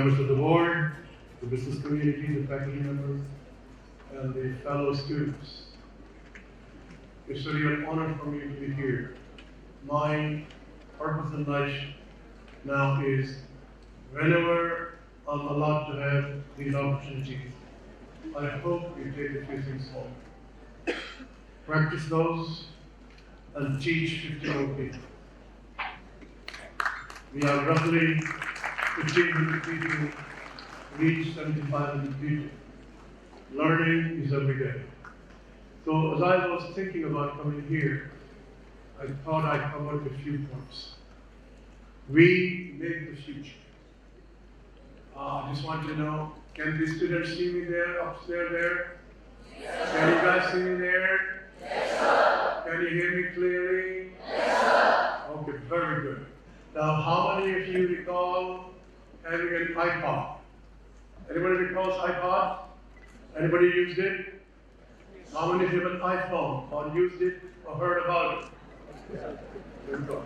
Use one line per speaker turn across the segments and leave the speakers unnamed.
members of the board, the business community, the faculty members, and the fellow students. It's really an honor for me to be here. My purpose in life now is whenever I'm allowed to have these opportunities, I hope you take a few things home. Practice those and teach 50 more people. We are roughly 1,500 people, reach 7,500 people. Learning is every day. So as I was thinking about coming here, I thought I covered a few points. We make the future. I just want you to know, can the students see me there, upstairs there? Yes, can you guys see me there? Yes, sir. Can you hear me clearly? Yes, sir. Okay, very good. Now, how many of you recall having an iPod? Anybody recalls iPod? Anybody used it? How many of you have an iPhone or used it or heard about it? There we go.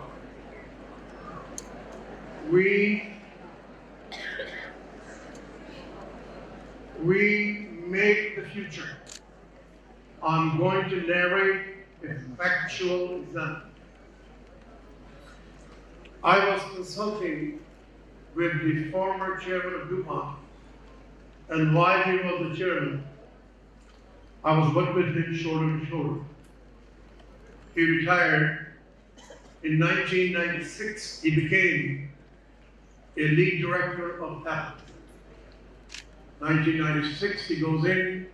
We make the future. I'm going to narrate a factual example. I was consulting with the former chairman of DuPont, and while he was the chairman, I was working with him shoulder to shoulder. He retired. In 1996, he became a lead director of Apple. 1996, he goes in,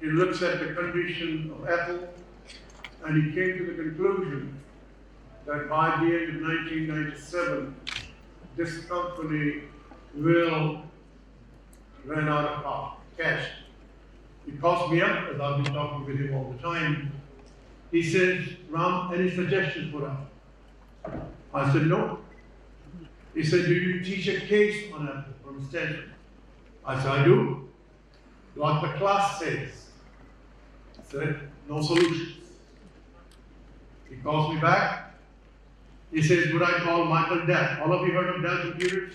he looks at the condition of Apple, and he came to the conclusion that by the end of 1997, this company will run out of cash. He calls me up, as I've been talking with him all the time. He says, Ram, any suggestions for us? I said, no. He said, do you teach a case on Apple from Stanford? I said, I do. What the class says. I said, no solutions. He calls me back. He says, would I call Michael Dell? All of you heard of Dell Computers?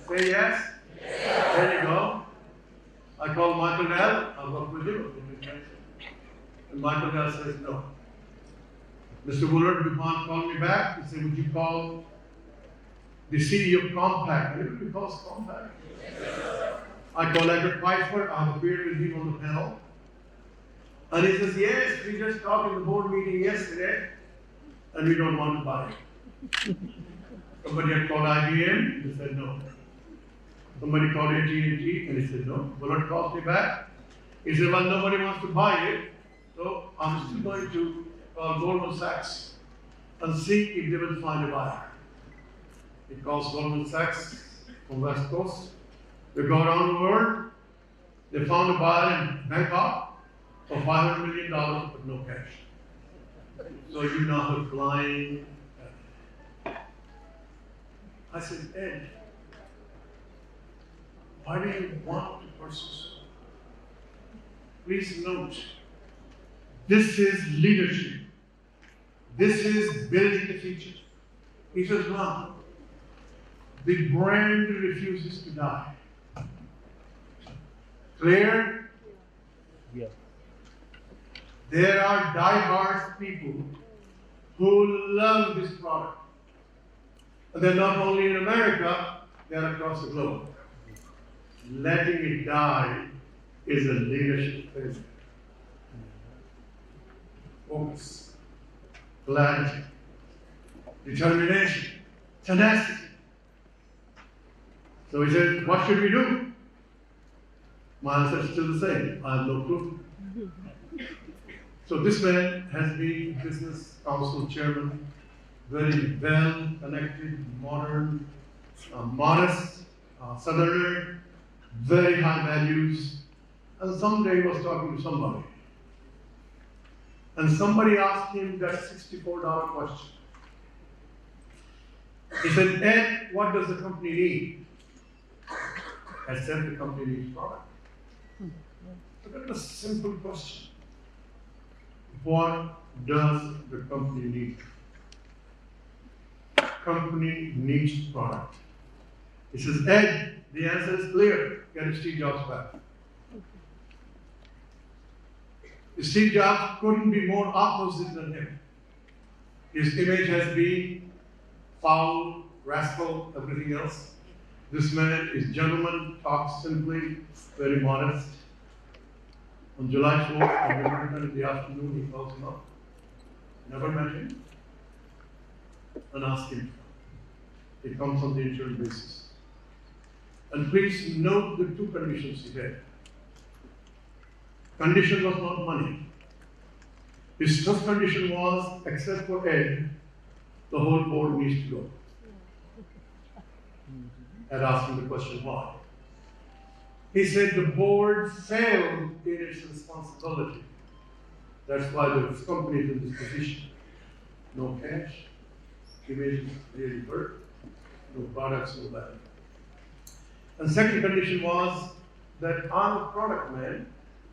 Say yes? Yes. There you go. I call Michael Dell. I work with him. And Michael Dell says no. Mr. Woolard DuPont called me back. He said, would you call the CEO of Compaq? Anybody calls Compaq? Yes. I call Edward Pfeiffer. I appeared with him on the panel. And he says, yes, we just talked in the board meeting yesterday, and we don't want to buy it. Somebody had called IBM, and he said no. Somebody called AT&T, and he said no. Woolard calls me back. He said, well, nobody wants to buy it, so I'm still going to call Goldman Sachs and see if they will find a buyer. He calls Goldman Sachs from West Coast. They go around the world. They found a buyer in Bangkok for $500 million, but no cash. So you now have flying. I said, Ed, why do you want to pursue? Please note, this is leadership. This is building the future. He says, no, the brand refuses to die. Clear?
Yeah.
There are die-hard people who love this product. And they're not only in America, they're across the globe. Letting it die is a leadership thing. Focus, clarity, determination, tenacity. So he said, what should we do? My answer is still the same. I have no clue. So this man has been business council chairman, very well connected, modern, modest, southerner, very high values. And someday he was talking to somebody. And somebody asked him that $64 question. He said, Ed, what does the company need? I said, the company needs product. Look at a simple question. What does the company need? Company needs product. He says, Ed, The answer is clear. Get Steve Jobs back. Steve Jobs couldn't be more opposite than him. His image has been foul, rascal, everything else. This man is gentleman, talks simply, very modest. On July 4th, on Wimbledon in the afternoon, he calls him up. Never met him. And ask him. He comes on the interim basis. And please note the two conditions he had. Condition was not money. His first condition was, except for Ed, the whole board needs to go. Ed asked him the question, why? He said the board failed in its responsibility. That's why the company is in this position. No cash, image is really hurt, no products, no value. And second condition was that I'm a product man.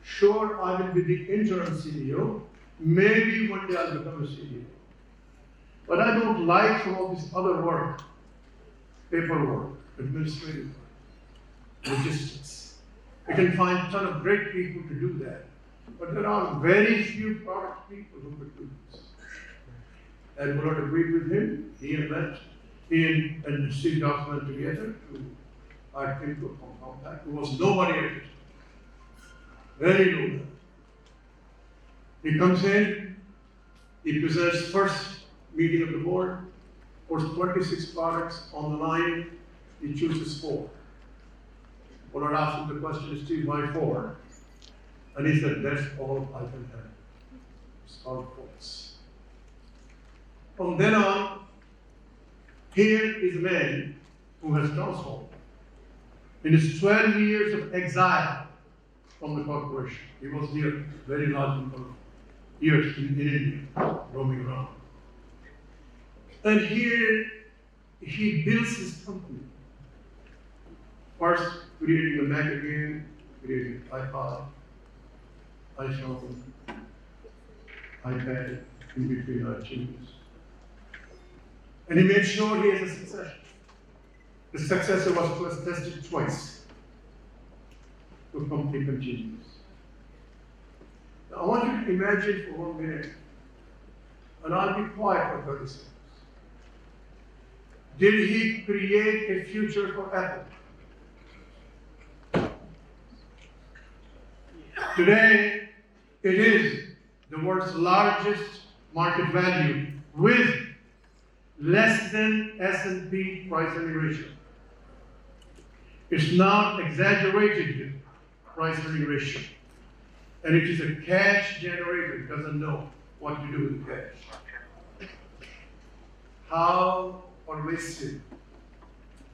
Sure, I will be the interim CEO. Maybe one day I'll become a CEO. But I don't like some of this other work, paperwork, administrative work, logistics. You can find a ton of great people to do that. But there are very few product people who could do this. And Willard agreed with him. He and Steve Jobs went together to hire him to a compact. There was nobody at it. Very low level. He comes in, he presents first meeting of the board, puts 26 products on the line, he chooses 4. Willard asked him the question, Steve, why 4? And he said, that's all I can have. It's called focus. From then on, here is a man who has transformed. In his 12 years of exile from the corporation, he was here very large number of years in India, roaming around. And here, he builds his company. First, creating a Mac again, creating iPod, iPhone, iPad, in between iTunes. And he made sure he has a successor. The successor was tested twice. The company continues. Now, I want you to imagine for 1 minute, and I'll be quiet for 30 seconds. Did he create a future for Apple? Today, it is the world's largest market value with less than S&P price earning ratio. It's not exaggerated price earning ratio. And it is a cash generator. It doesn't know what to do with cash. How pervasive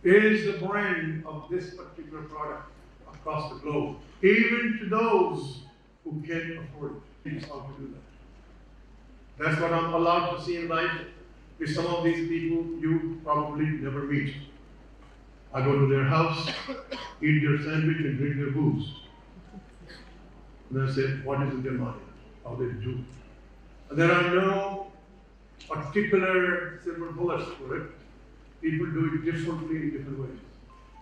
is the brand of this particular product across the globe, even to those who can't afford it? It's how to do that. That's what I'm allowed to see in life. With some of these people you probably never meet. I go to their house, eat their sandwich, and drink their booze. And I say, what is in their mind? How they do. And there are no particular silver bullets for it. People do it differently in different ways.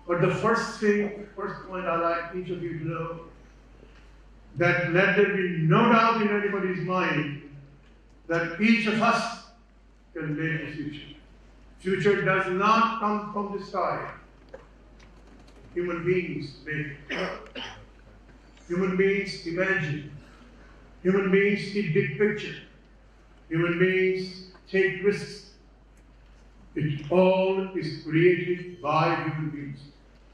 But the first point I'd like each of you to know, that let there be no doubt in anybody's mind that each of us can make a future. Future does not come from the sky. Human beings make it. Human beings imagine. Human beings see big picture. Human beings take risks. It all is created by human beings.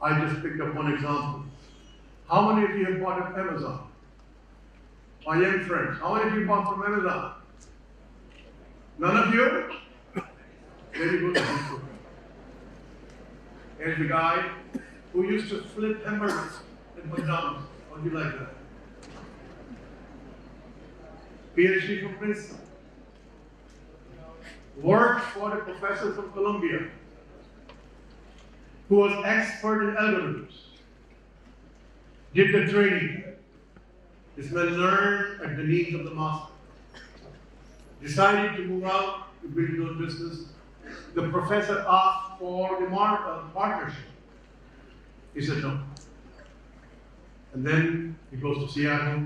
I just picked up one example. How many of you have bought at Amazon? My young friends, how many of you bought from Amazon? None of you? Very good. Here's the guy who used to flip hamburgers at McDonald's. How do you like that? PhD from Princeton. Worked for a professor from Columbia who was expert in algorithms. Did the training. This man learned at the needs of the master. Decided to move out to build his own business. The professor asked for the partnership. He said no. And then he goes to Seattle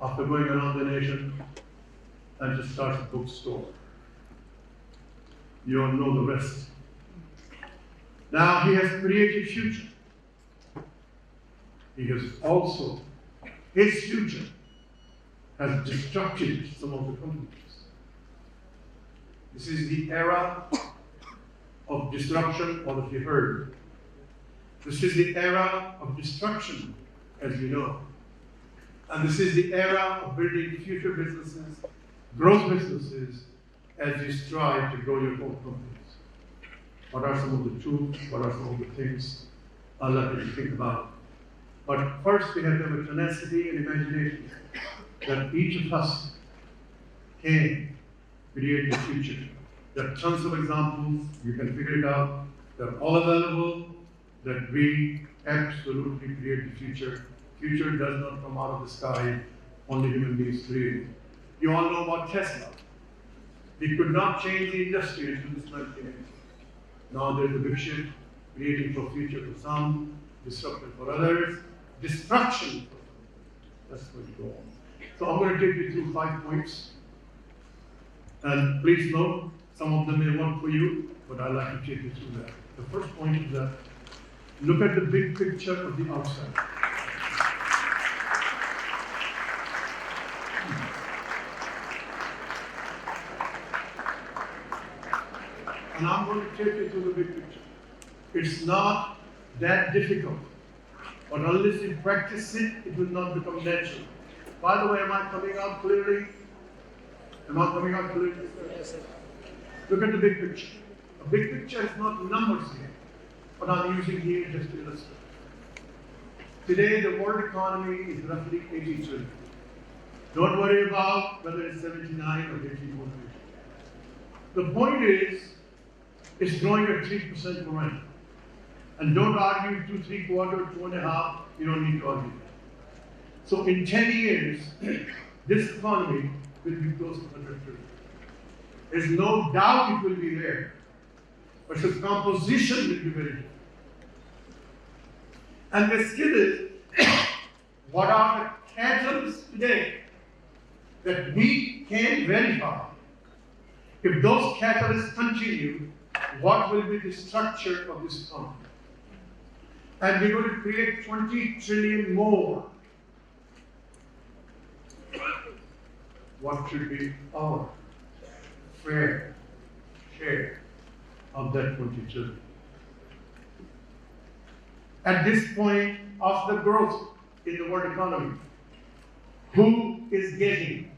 after going around the nation and just starts a bookstore. You all know the rest. Now he has created future. He has also, his future has destructed some of the companies. This is the era of disruption, all of you heard. This is the era of destruction, as you know. And this is the era of building future businesses, growth businesses, as you strive to grow your own companies. What are some of the tools? What are some of the things I'll let you think about? But first, we have to have a tenacity and imagination that each of us can create the future. There are tons of examples, you can figure it out. They're all available, that we absolutely create the future. Future does not come out of the sky, only human beings create it. You all know about Tesla. We could not change the industry until this 1980s. Now there's a big shift, creating for future for some, disruption for others, destruction for some. That's going to go on. So I'm going to take you through 5 points. And please note, some of them may work for you, but I'd like to take you through that. The first point is that look at the big picture of the outside. And I'm going to take you through the big picture. It's not that difficult, but unless you practice it, it will not become natural. By the way, am I coming out clearly? Am I coming out clearly? Yes, sir. Look at the big picture. The big picture is not numbers here, but I'm using here just to illustrate. Today, the world economy is roughly 80 trillion. Don't worry about whether it's 79 or 84 trillion. The point is, it's growing at 3% per annum. And don't argue 2, 3 quarters, 2.5, you don't need to argue that. So in 10 years, this economy will be close to 100 trillion. There's no doubt it will be there, but the composition will be very different. And the skill is, what are the catalysts today that we can verify? If those catalysts continue, what will be the structure of this economy? And we're going to create 20 trillion more. What should be our fair share of that 20 trillion? At this point of the growth in the world economy, who is getting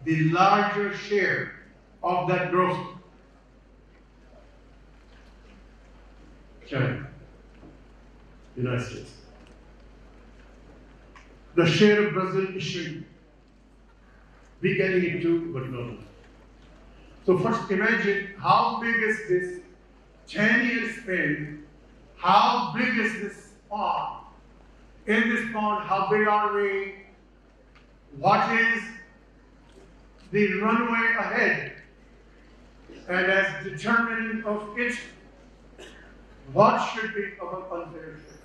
the larger share of that growth? China, United States. The share of Brazil is shrinking. We're getting it too, but not enough. So first imagine how big is this 10-year span, how big is this pond? In this pond, how big are we? What is the runway ahead? And as determinant of it, what should be our unfair share?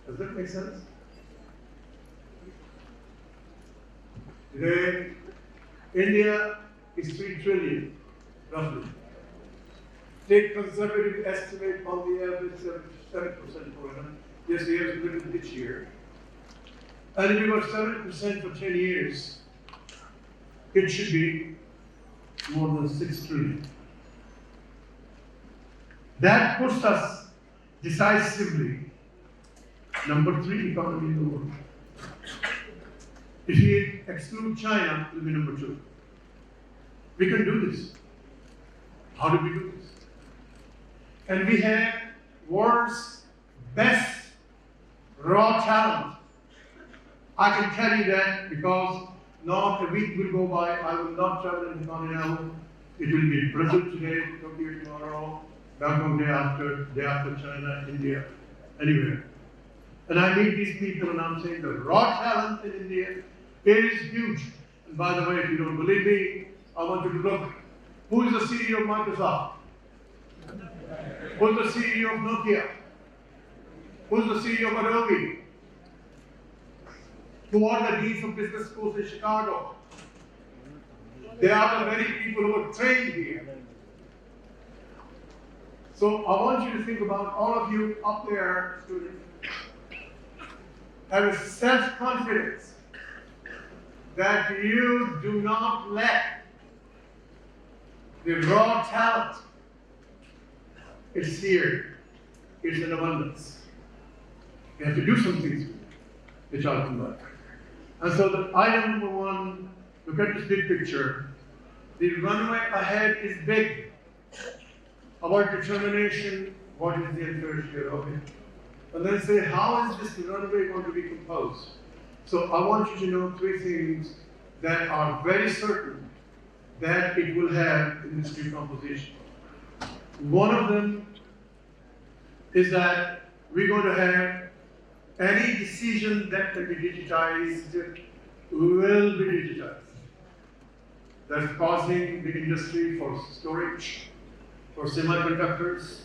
Does that make sense? Today, India is 3 trillion, roughly. Take conservative estimate on the average 7% per annum. Yes, we have a little this year. And if you got 7% for 10 years, it should be more than 6 trillion. That puts us decisively number 3 economy in the world. If we exclude China, it will be number 2. We can do this. How do we do this? And we have world's best raw talent. I can tell you that because not a week will go by, I will not travel in the continent. It will be Brazil today, Tokyo tomorrow, Bangkok day after China, India, anywhere. And I meet these people and I'm saying the raw talent in India, it is huge. And by the way, if you don't believe me, I want you to look. Who is the CEO of Microsoft? Who is the CEO of Nokia? Who's the CEO of Adobe? Who are the deans of business schools in Chicago? They are the very people who are trained here. So I want you to think about all of you up there, students, have a self-confidence that you do not let the raw talent. It's here. It's in abundance. You have to do some things which I'll come back. And so the item number one, look at this big picture. The runway ahead is big. Our determination, what is the encouragement of it? And then say, how is this runway going to be composed? So I want you to know three things that are very certain that it will have in this new composition. One of them is that we're going to have any decision that can be digitized will be digitized. That's causing the industry for storage, for semiconductors,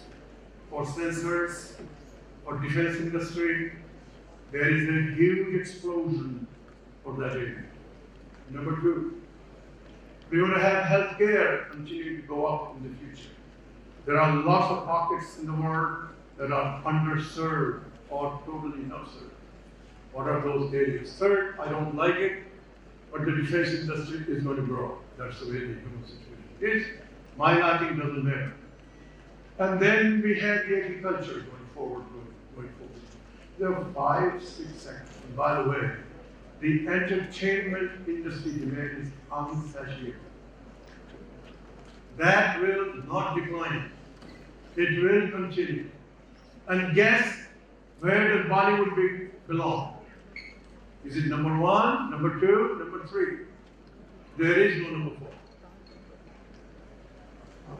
for sensors, for defense industry. There is a huge explosion for that area. Number two, we're going to have healthcare continue to go up in the future. There are lots of pockets in the world that are underserved or totally not served. What are those areas? Third, I don't like it, but the defense industry is going to grow. That's the way the human situation is. My liking doesn't matter. And then we have the agriculture going forward. There are 5, 6 sectors. And by the way, the entertainment industry demand is unsaturated. That will not decline. It will continue. And guess where does Bollywood belong? Is it number 1, number 2, number 3? There is no number 4.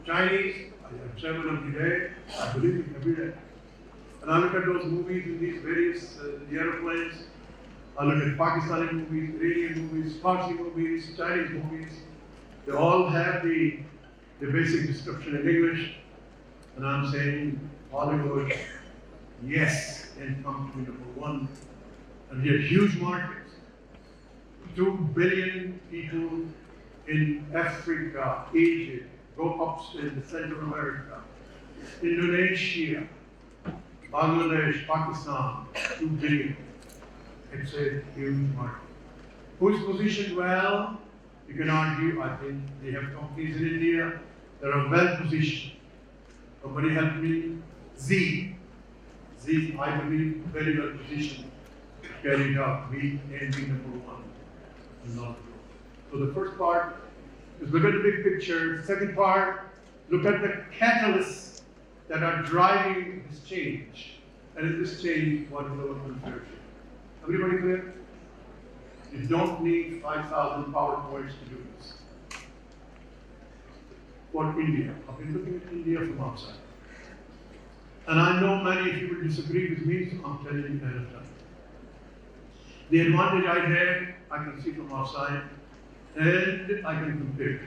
Chinese, I have 7 of the day, I believe it every day. And I look at those movies in these various the aeroplanes. I look at Pakistani movies, Iranian movies, Farsi movies, Chinese movies. They all have the basic description in English. And I'm saying Hollywood, yes, and come to be number 1. And we have huge markets. 2 billion people in Africa, Asia, go up in the Central America, Indonesia, Bangladesh, Pakistan, 2 billion. It's a huge market. Who's positioned well? You can argue, I think they have companies in India that are well positioned. Somebody help me. Z, I believe, very well positioned to carry it out. We can be number 1 and not grow. So the first part is look at the big picture. Second part, look at the catalysts that are driving this change. And in this change, what is our conversion? Everybody clear? You don't need 5,000 PowerPoints to do this. For India, I've been looking at India from outside. And I know many of you will disagree with me, so I'm telling you ahead of time. The advantage I have, I can see from outside, and I can compare.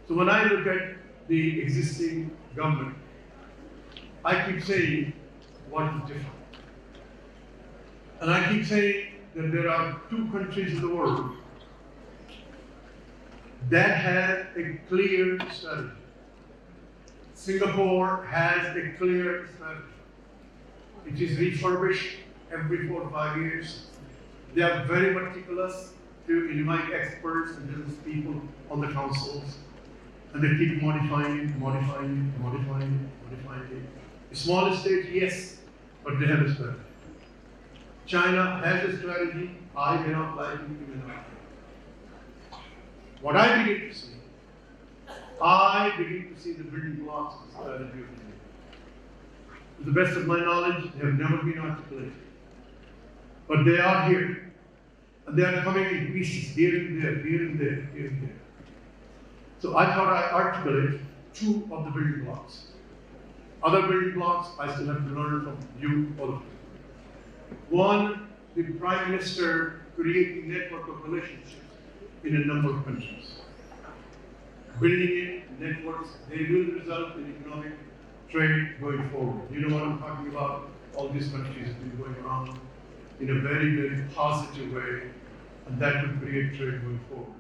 So when I look at the existing government, I keep saying, what is different? And I keep saying that there are 2 countries in the world that have a clear strategy. Singapore has a clear strategy. It is refurbished every 4 or 5 years. They are very meticulous to invite experts and business people on the councils. And they keep modifying it. The smaller states, yes, but they have a strategy. China has a strategy. I may not like it, you may not like it. What I begin to see the building blocks of the strategy of India. To the best of my knowledge, they have never been articulated. But they are here. And they are coming in pieces, here and there, here and there, here and there. So I thought I'd articulate 2 of the building blocks. Other building blocks, I still have to learn from you, all of you. One, the Prime Minister creating a network of relationships in a number of countries. Building in networks, they will result in economic trade going forward. You know what I'm talking about? all these countries have been going around in a very, very positive way, and that will create trade going forward.